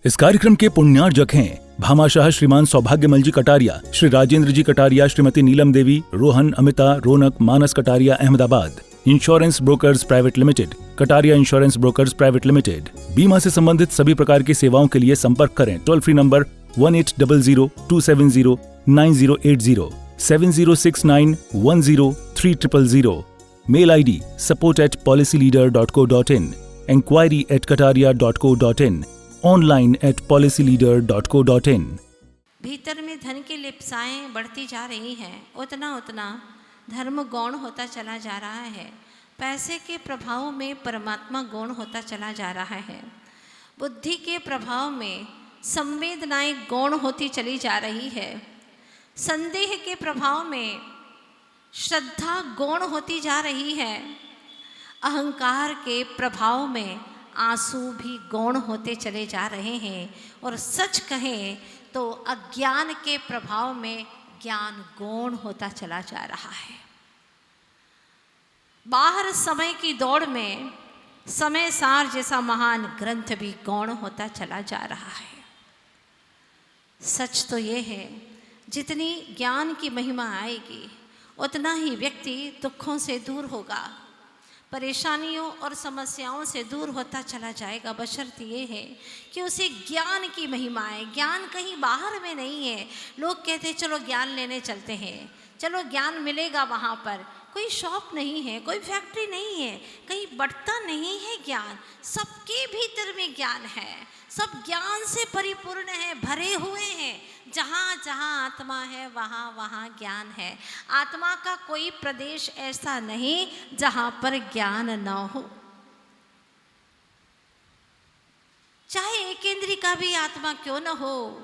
इस कार्यक्रम के पुण्यार्जक हैं Bhamashah Shriman Saubhagyamal ji Kataria, Shri Rajendra ji Kataria, Shrimati Neelam Devi, Rohan, Amita, Raunak, Manas Kataria, Ahmedabad. Insurance brokers private limited, Kataria insurance brokers private limited. बीमा से संबंधित सभी प्रकार की सेवाओं के लिए संपर्क करें। Toll free number 1800-270-9080, 7069103000। Mail ID support@policyleader.co.in, enquiry@kataria.co.in, online @policyleader.co.in। भीतर में धन की लिप्साएं बढ़ती जा रही हैं, उतना उतना धर्म गौण होता चला जा रहा है। पैसे के प्रभाव में परमात्मा गौण होता चला जा रहा है। बुद्धि के प्रभाव में संवेदनाएं गौण होती चली जा रही है। संदेह के प्रभाव में श्रद्धा गौण होती जा रही है। अहंकार के प्रभाव में आंसू भी गौण होते चले जा रहे हैं। और सच कहें तो अज्ञान के प्रभाव में ज्ञान गौण होता चला जा रहा है। बाहर समय की दौड़ में समय सार जैसा महान ग्रंथ भी गौण होता चला जा रहा है। सच तो ये है, जितनी ज्ञान की महिमा आएगी उतना ही व्यक्ति दुखों से दूर होगा, परेशानियों और समस्याओं से दूर होता चला जाएगा। बशर्ते ये है कि उसे ज्ञान की महिमा है। ज्ञान कहीं बाहर में नहीं है। लोग कहते हैं चलो ज्ञान लेने चलते हैं, चलो ज्ञान मिलेगा वहाँ पर। कोई शॉप नहीं है, कोई फैक्ट्री नहीं है, कहीं बढ़ता नहीं है ज्ञान। सबके भीतर में ज्ञान है, सब ज्ञान से परिपूर्ण है, भरे हुए हैं। जहाँ जहाँ आत्मा है वहाँ वहाँ ज्ञान है। आत्मा का कोई प्रदेश ऐसा नहीं जहाँ पर ज्ञान न हो। चाहे एक इंद्रिय का भी आत्मा क्यों न हो,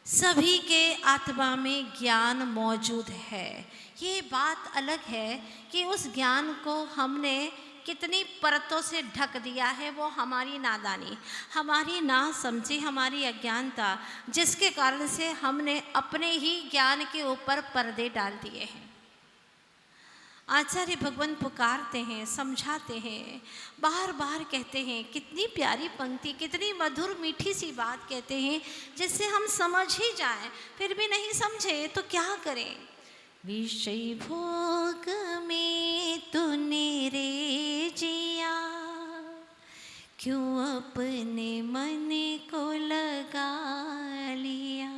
सभी के आत्मा में ज्ञान मौजूद है। ये बात अलग है कि उस ज्ञान को हमने कितनी परतों से ढक दिया है। वो हमारी नादानी, हमारी ना समझी, हमारी अज्ञानता, जिसके कारण से हमने अपने ही ज्ञान के ऊपर पर्दे डाल दिए हैं। आचार्य भगवान पुकारते हैं, समझाते हैं, बार बार कहते हैं। कितनी प्यारी पंक्ति, कितनी मधुर मीठी सी बात कहते हैं जिससे हम समझ ही जाएं। फिर भी नहीं समझे तो क्या करें। विषय भोग में तूने रे जिया, क्यों अपने मन को लगा लिया।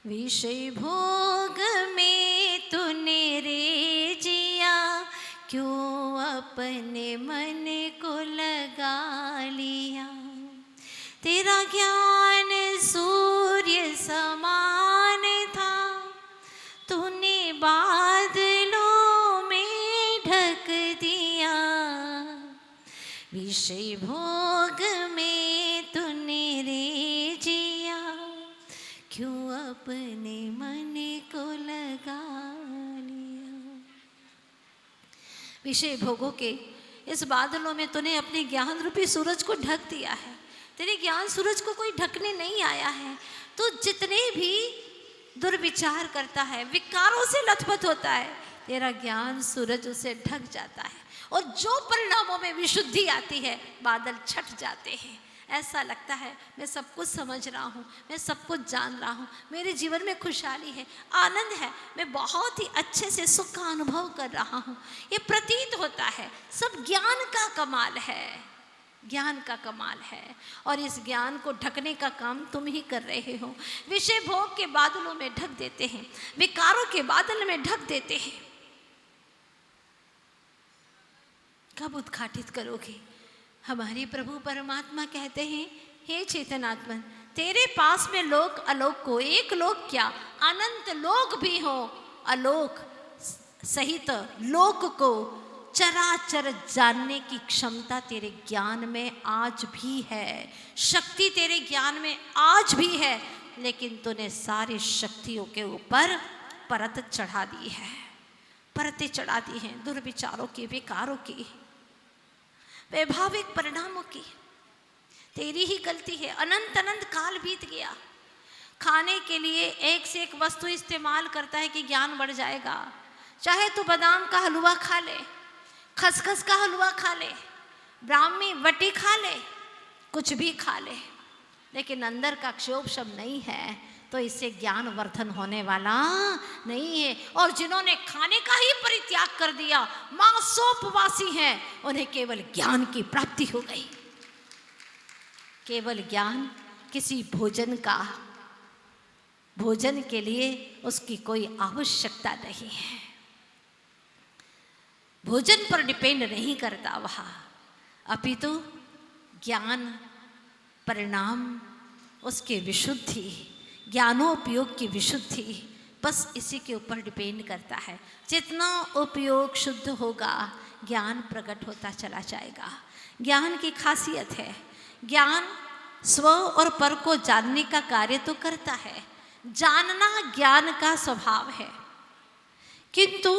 विषय भोग में तूने रे जिया, क्यों अपने मन को लगा लिया। तेरा ज्ञान सूर्य समान था, तूने बादलों में ढक दिया। विषय भोग में तूने रे जिया, क्यों अपने मन को लगा लिया। विषय भोगों के इस बादलों में तूने अपने ज्ञान रूपी सूरज को ढक दिया है। तेरे ज्ञान सूरज को कोई ढकने नहीं आया है। तो जितने भी दुर्विचार करता है, विकारों से लथपथ होता है, तेरा ज्ञान सूरज उसे ढक जाता है। और जो परिणामों में विशुद्धि आती है, बादल छट जाते हैं। ऐसा लगता है मैं सब कुछ समझ रहा हूँ, मैं सब कुछ जान रहा हूँ, मेरे जीवन में खुशहाली है, आनंद है, मैं बहुत ही अच्छे से सुख का अनुभव कर रहा हूँ। ये प्रतीत होता है। सब ज्ञान का कमाल है, ज्ञान का कमाल है। और इस ज्ञान को ढकने का काम तुम ही कर रहे हो। विषय भोग के बादलों में ढक देते हैं, विकारों के बादल में ढक देते हैं। कब उद्घाटित करोगे? हमारे प्रभु परमात्मा कहते हैं, हे चेतनात्मन, तेरे पास में लोक अलोक को, एक लोक क्या अनंत लोक भी हो, अलोक सहित लोक को चराचर जानने की क्षमता तेरे ज्ञान में आज भी है। शक्ति तेरे ज्ञान में आज भी है। लेकिन तूने सारी शक्तियों के ऊपर परत चढ़ा दी है, परतें चढ़ा दी हैं दुर्विचारों की, विकारों की, वैभाविक परिणामों की। तेरी ही गलती है। अनंत अनंत काल बीत गया। खाने के लिए एक से एक वस्तु इस्तेमाल करता है कि ज्ञान बढ़ जाएगा। चाहे तो बादाम का हलवा खा ले, खसखस का हलवा खा ले, ब्राह्मी वटी खा ले, कुछ भी खा ले, लेकिन अंदर का क्षोभ शब्द नहीं है तो इससे ज्ञान वर्धन होने वाला नहीं है। और जिन्होंने खाने का ही परित्याग कर दिया, मासोपवासी हैं, उन्हें केवल ज्ञान की प्राप्ति हो गई। केवल ज्ञान, किसी भोजन के लिए उसकी कोई आवश्यकता नहीं है। भोजन पर डिपेंड नहीं करता वह, अपितु ज्ञान परिणाम, उसके विशुद्धि, ज्ञानोपयोग की विशुद्धि, बस इसी के ऊपर डिपेंड करता है। जितना उपयोग शुद्ध होगा, ज्ञान प्रकट होता चला जाएगा। ज्ञान की खासियत है, ज्ञान स्व और पर को जानने का कार्य तो करता है, जानना ज्ञान का स्वभाव है, किंतु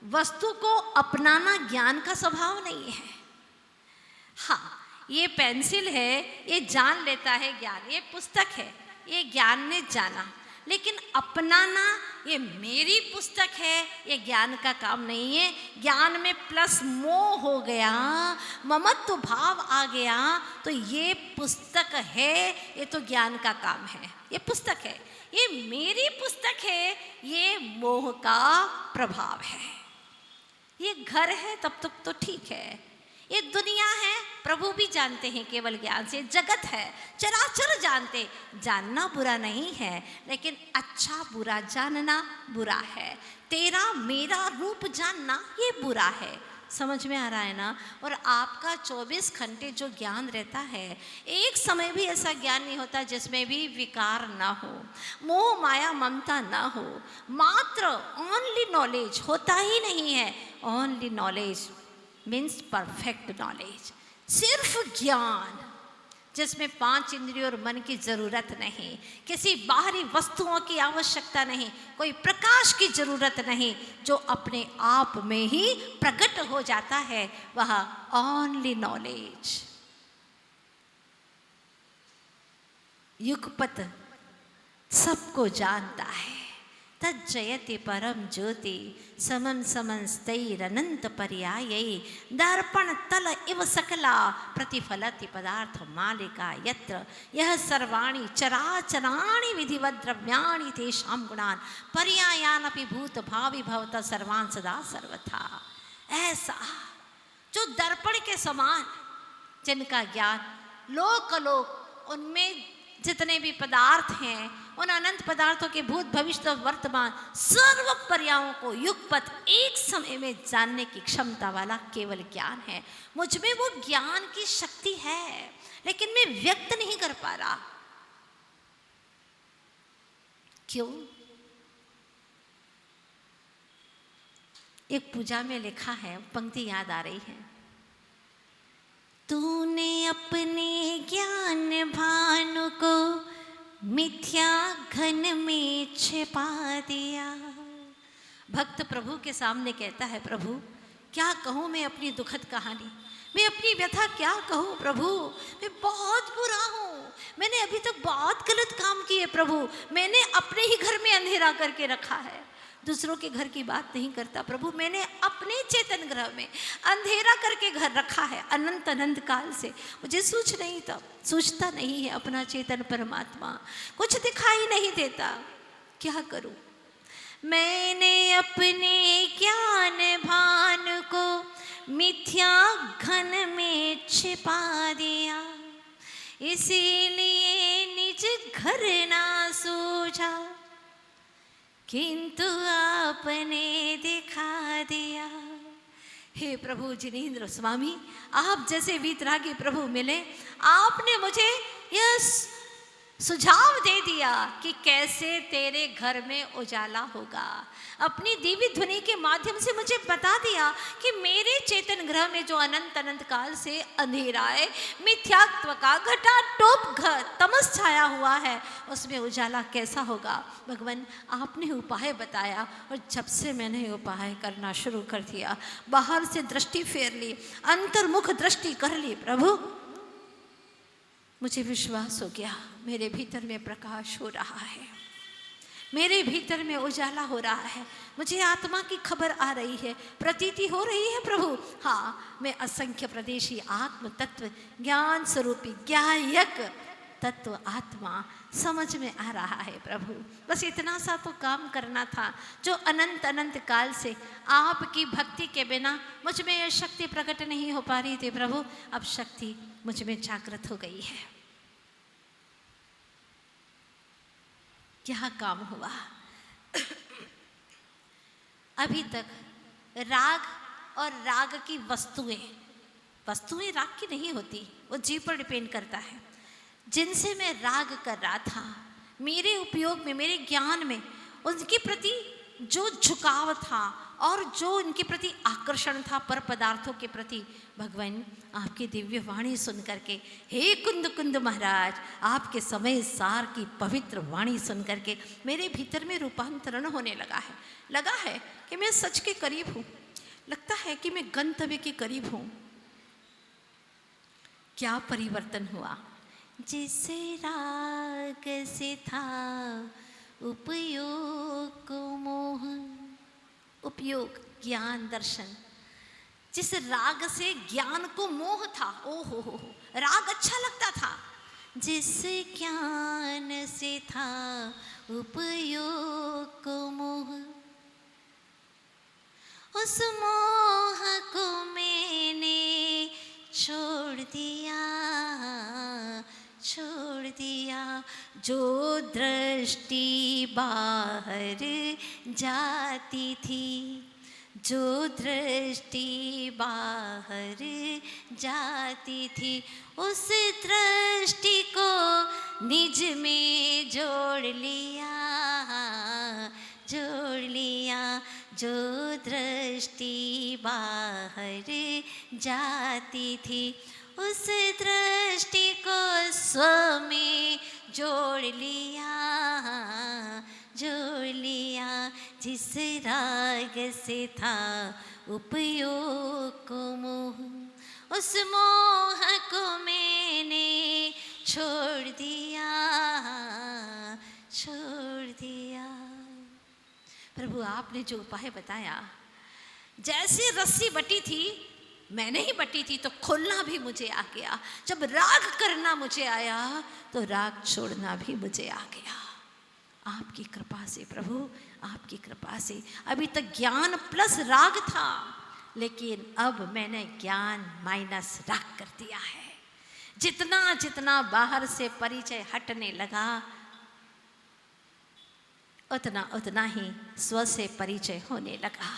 वस्तु को अपनाना ज्ञान का स्वभाव नहीं है। हाँ, ये पेंसिल है, ये जान लेता है ज्ञान, ये पुस्तक है, ये ज्ञान ने जाना, लेकिन अपनाना, ये मेरी पुस्तक है, ये ज्ञान का काम नहीं है। ज्ञान में प्लस मोह हो गया, ममत्व भाव आ गया, तो ये पुस्तक है, ये तो ज्ञान का काम है। ये पुस्तक है, ये मेरी पुस्तक है, ये मोह का प्रभाव है। ये घर है तब तक तो ठीक है, ये दुनिया है, प्रभु भी जानते हैं केवल ज्ञान से। जगत है, चराचर जानते, जानना बुरा नहीं है, लेकिन अच्छा बुरा जानना बुरा है। तेरा मेरा रूप जानना ये बुरा है। समझ में आ रहा है ना? और आपका 24 घंटे जो ज्ञान रहता है, एक समय भी ऐसा ज्ञान नहीं होता जिसमें भी विकार ना हो, मोह माया ममता ना हो, मात्र ओनली नॉलेज होता ही नहीं है। Only knowledge means perfect knowledge, सिर्फ ज्ञान जिसमें 5 इंद्रियों और मन की जरूरत नहीं, किसी बाहरी वस्तुओं की आवश्यकता नहीं, कोई प्रकाश की जरूरत नहीं, जो अपने आप में ही प्रकट हो जाता है, वह ओनली नॉलेज। युगपत सबको जानता है, तज्जयति परम ज्योति समं समंस्तैरनंत पर्यायै दर्पण तल इव सकला प्रतिफलति पदार्थ मालिका यत्र यह सर्वाणि चराचराणि विधिवद् द्रव्याणि तेषां गुणान् पर्यायानपि भूत भावि भवत सर्वान् सदा सर्वथा। ऐसा जो दर्पण के समान, जिनका ज्ञान लोक लोक उनमें जितने भी पदार्थ हैं, उन अनंत पदार्थों के भूत भविष्य वर्तमान सर्व पर्यायों को युगपत एक समय में जानने की क्षमता वाला केवल ज्ञान है। मुझ में वो ज्ञान की शक्ति है, लेकिन मैं व्यक्त नहीं कर पा रहा। क्यों? एक पूजा में लिखा है, पंक्ति याद आ रही है, तूने अपने ज्ञान भानु को मिथ्या घन में छिपा दिया। भक्त प्रभु के सामने कहता है, प्रभु क्या कहूँ मैं अपनी दुखद कहानी, मैं अपनी व्यथा क्या कहूँ प्रभु, मैं बहुत बुरा हूँ, मैंने अभी तक बहुत गलत काम किए प्रभु, मैंने अपने ही घर में अंधेरा करके रखा है, दूसरों के घर की बात नहीं करता प्रभु, मैंने अपने चेतन ग्रह में अंधेरा करके घर रखा है अनंत अनंत काल से, मुझे सूझता नहीं है अपना चेतन परमात्मा, कुछ दिखाई नहीं देता, क्या करूं? मैंने अपने ज्ञान भान को मिथ्या घन में छिपा दिया, इसीलिए निज घर ना सूझा, किंतु आपने दिखा दिया। हे प्रभु जिनेंद्र स्वामी, आप जैसे वीतरागी प्रभु मिले, आपने मुझे यह सुझाव दे दिया कि कैसे तेरे घर में उजाला होगा। अपनी दिव्य ध्वनि के माध्यम से मुझे बता दिया कि मेरे चेतन ग्रह में जो अनंत अनंत काल से अंधेरा है, मिथ्यात्व का घटाटोप तमस छाया हुआ है, उसमें उजाला कैसा होगा। भगवान आपने उपाय बताया और जब से मैंने उपाय करना शुरू कर दिया, बाहर से दृष्टि फेर ली, अंतर्मुख दृष्टि कर ली प्रभु, मुझे विश्वास हो गया मेरे भीतर में प्रकाश हो रहा है, मेरे भीतर में उजाला हो रहा है। मुझे आत्मा की खबर आ रही है, प्रतीति हो रही है प्रभु। हाँ, मैं असंख्य प्रदेशी आत्म तत्व ज्ञान स्वरूपी ज्ञायक तत्व आत्मा समझ में आ रहा है प्रभु। बस इतना सा तो काम करना था जो अनंत अनंत काल से आपकी भक्ति के बिना मुझ में यह शक्ति प्रकट नहीं हो पा रही थी प्रभु। अब शक्ति मुझ में जागृत हो गई है। क्या काम हुआ? अभी तक राग और राग की वस्तुएं राग की नहीं होती, वो जीव पर डिपेंड करता है। जिनसे मैं राग कर रहा था, मेरे उपयोग में, मेरे ज्ञान में उनके प्रति जो झुकाव था और जो उनके प्रति आकर्षण था पर पदार्थों के प्रति, भगवान आपकी दिव्य वाणी सुन करके, हे कुंद कुंद महाराज, आपके समय सार की पवित्र वाणी सुन करके मेरे भीतर में रूपांतरण होने लगा है कि मैं सच के करीब हूँ, लगता है कि मैं गंतव्य के करीब हूँ। क्या परिवर्तन हुआ? जिसे राग से था उपयोग को मोह, उपयोग ज्ञान दर्शन, जिस राग से ज्ञान को मोह था, ओ हो, राग अच्छा लगता था, जिस ज्ञान से था उपयोग को मोह, उस मोह को मैंने छोड़ दिया, जो दृष्टि बाहर जाती थी, जो दृष्टि बाहर जाती थी, उस दृष्टि को निज में जोड़ लिया, जो दृष्टि बाहर जाती थी, उस दृष्टि को स्व में जोड़ लिया, जिस राग से था उपयोग को मोह, उस मोह को मैंने छोड़ दिया। प्रभु आपने जो उपाय बताया, जैसे रस्सी बटी थी, मैंने ही बटी थी तो खोलना भी मुझे आ गया, जब राग करना मुझे आया तो राग छोड़ना भी मुझे आ गया। आपकी कृपा से प्रभु, आपकी कृपा से। अभी तक ज्ञान प्लस राग था, लेकिन अब मैंने ज्ञान माइनस राग कर दिया है। जितना जितना बाहर से परिचय हटने लगा, उतना उतना ही स्व से परिचय होने लगा।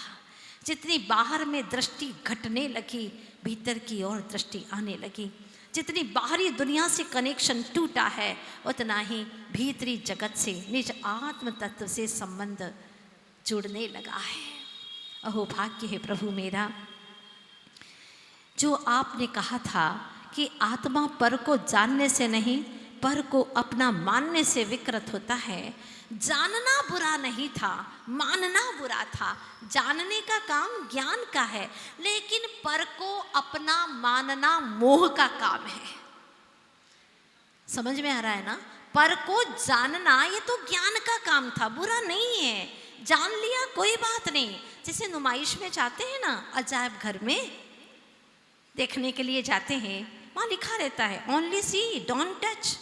जितनी बाहर में दृष्टि घटने लगी, भीतर की ओर दृष्टि आने लगी। जितनी बाहरी दुनिया से कनेक्शन टूटा है, उतना ही भीतरी जगत से, निज आत्म तत्व से संबंध जुड़ने लगा है। अहो भाग्य है प्रभु मेरा, जो आपने कहा था कि आत्मा पर को जानने से नहीं, पर को अपना मानने से विकृत होता है। जानना बुरा नहीं था, मानना बुरा था। जानने का काम ज्ञान का है, लेकिन पर को अपना मानना मोह का काम है। समझ में आ रहा है ना? पर को जानना ये तो ज्ञान का काम था, बुरा नहीं है। जान लिया कोई बात नहीं। जैसे नुमाइश में जाते हैं ना, अजायब घर में देखने के लिए जाते हैं, वहाँ लिखा रहता है ओनली सी डोंट टच।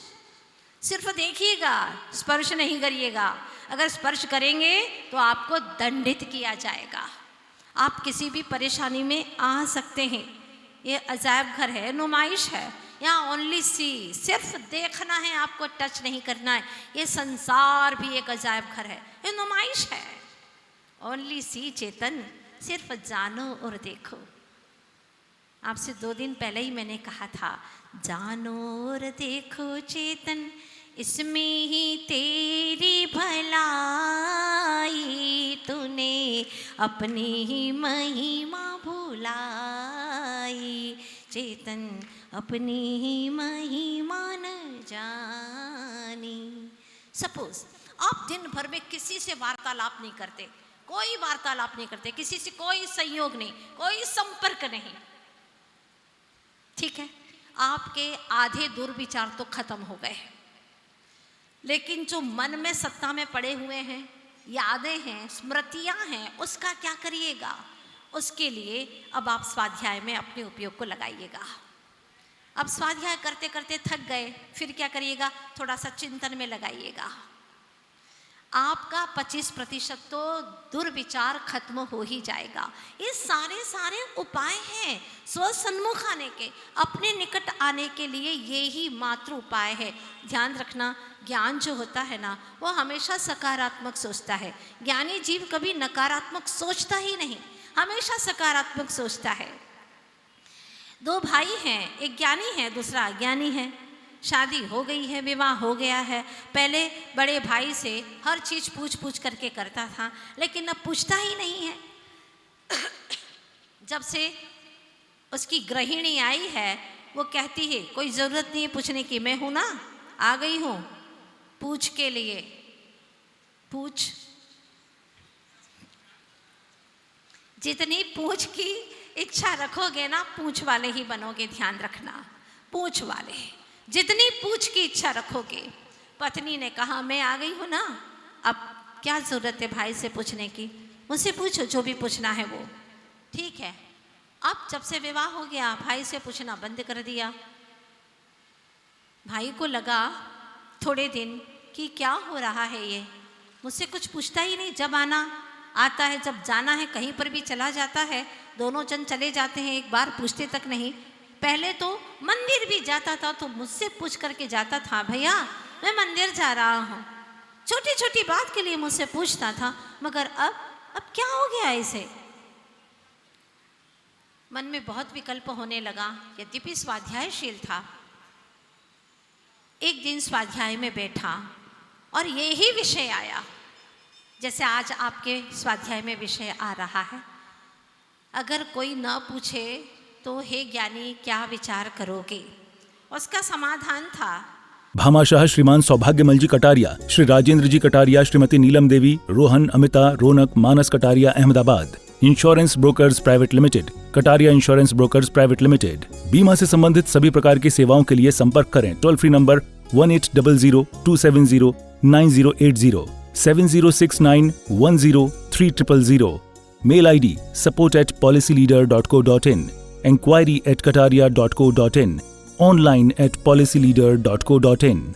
सिर्फ देखिएगा, स्पर्श नहीं करिएगा। अगर स्पर्श करेंगे तो आपको दंडित किया जाएगा। आप किसी भी परेशानी में आ सकते हैं। ये अजायब घर है, नुमाइश है, यहाँ ओनली सी, सिर्फ देखना है, आपको टच नहीं करना है। ये संसार भी एक अजायब घर है, ये नुमाइश है। ओनली सी चेतन, सिर्फ जानो और देखो। आपसे 2 दिन पहले ही मैंने कहा था, जानो और देखो चेतन, इसमें ही तेरी भलाई, तूने अपनी ही महिमा भुलाई। चेतन अपनी ही महिमा न जानी। सपोज आप दिन भर में किसी से वार्तालाप नहीं करते, कोई वार्तालाप नहीं करते, किसी से कोई संयोग नहीं, कोई संपर्क नहीं, ठीक है, आपके आधे दुर्विचार तो खत्म हो गए। लेकिन जो मन में सत्ता में पड़े हुए हैं, यादें हैं, स्मृतियां हैं, उसका क्या करिएगा? उसके लिए अब आप स्वाध्याय में अपने उपयोग को लगाइएगा। अब स्वाध्याय करते करते थक गए, फिर क्या करिएगा? थोड़ा सा चिंतन में लगाइएगा। आपका 25% तो दुर्विचार खत्म हो ही जाएगा। ये सारे उपाय हैं स्वसन्मुख आने के, अपने निकट आने के लिए ये ही मात्र उपाय है। ध्यान रखना, ज्ञान जो होता है ना, वो हमेशा सकारात्मक सोचता है। ज्ञानी जीव कभी नकारात्मक सोचता ही नहीं, हमेशा सकारात्मक सोचता है। दो भाई हैं, एक ज्ञानी है, दूसरा अज्ञानी है। शादी हो गई है, विवाह हो गया है। पहले बड़े भाई से हर चीज़ पूछ करके करता था, लेकिन अब पूछता ही नहीं है। जब से उसकी गृहिणी आई है, वो कहती है कोई ज़रूरत नहीं है पूछने की, मैं हूँ ना, आ गई हूँ पूछ के लिए। पूछ, जितनी पूछ की इच्छा रखोगे ना, पूछ वाले ही बनोगे। ध्यान रखना, पूछ वाले, जितनी पूछ की इच्छा रखोगे। पत्नी ने कहा मैं आ गई हूँ ना, अब क्या ज़रूरत है भाई से पूछने की, मुझसे पूछो जो भी पूछना है वो। ठीक है, अब जब से विवाह हो गया, भाई से पूछना बंद कर दिया। भाई को लगा थोड़े दिन कि क्या हो रहा है, ये मुझसे कुछ पूछता ही नहीं। जब आना आता है, जब जाना है, कहीं पर भी चला जाता है, दोनों जन चले जाते हैं, एक बार पूछते तक नहीं। पहले तो मंदिर भी जाता था तो मुझसे पूछ करके जाता था, भैया मैं मंदिर जा रहा हूँ, छोटी छोटी बात के लिए मुझसे पूछता था। मगर अब क्या हो गया इसे? मन में बहुत विकल्प होने लगा। यद्यपि स्वाध्यायशील था, एक दिन स्वाध्याय में बैठा और यही विषय आया, जैसे आज आपके स्वाध्याय में विषय आ रहा है। अगर कोई न पूछे तो हे ज्ञानी क्या विचार करोगे? उसका समाधान था, Bhamashah Shriman Saubhagyamal ji Kataria, Shri Rajendra ji Kataria, Shrimati Neelam Devi, Rohan, Amita, Raunak, Manas Kataria, Ahmedabad. Insurance brokers private limited, Kataria insurance brokers private limited. बीमा से संबंधित सभी प्रकार की सेवाओं के लिए संपर्क करें। Toll free number 1800-270-9080, 7069103000। Mail ID support@policyleader.co.in, enquiry@kataria.co.in, online at policyleader.co.in।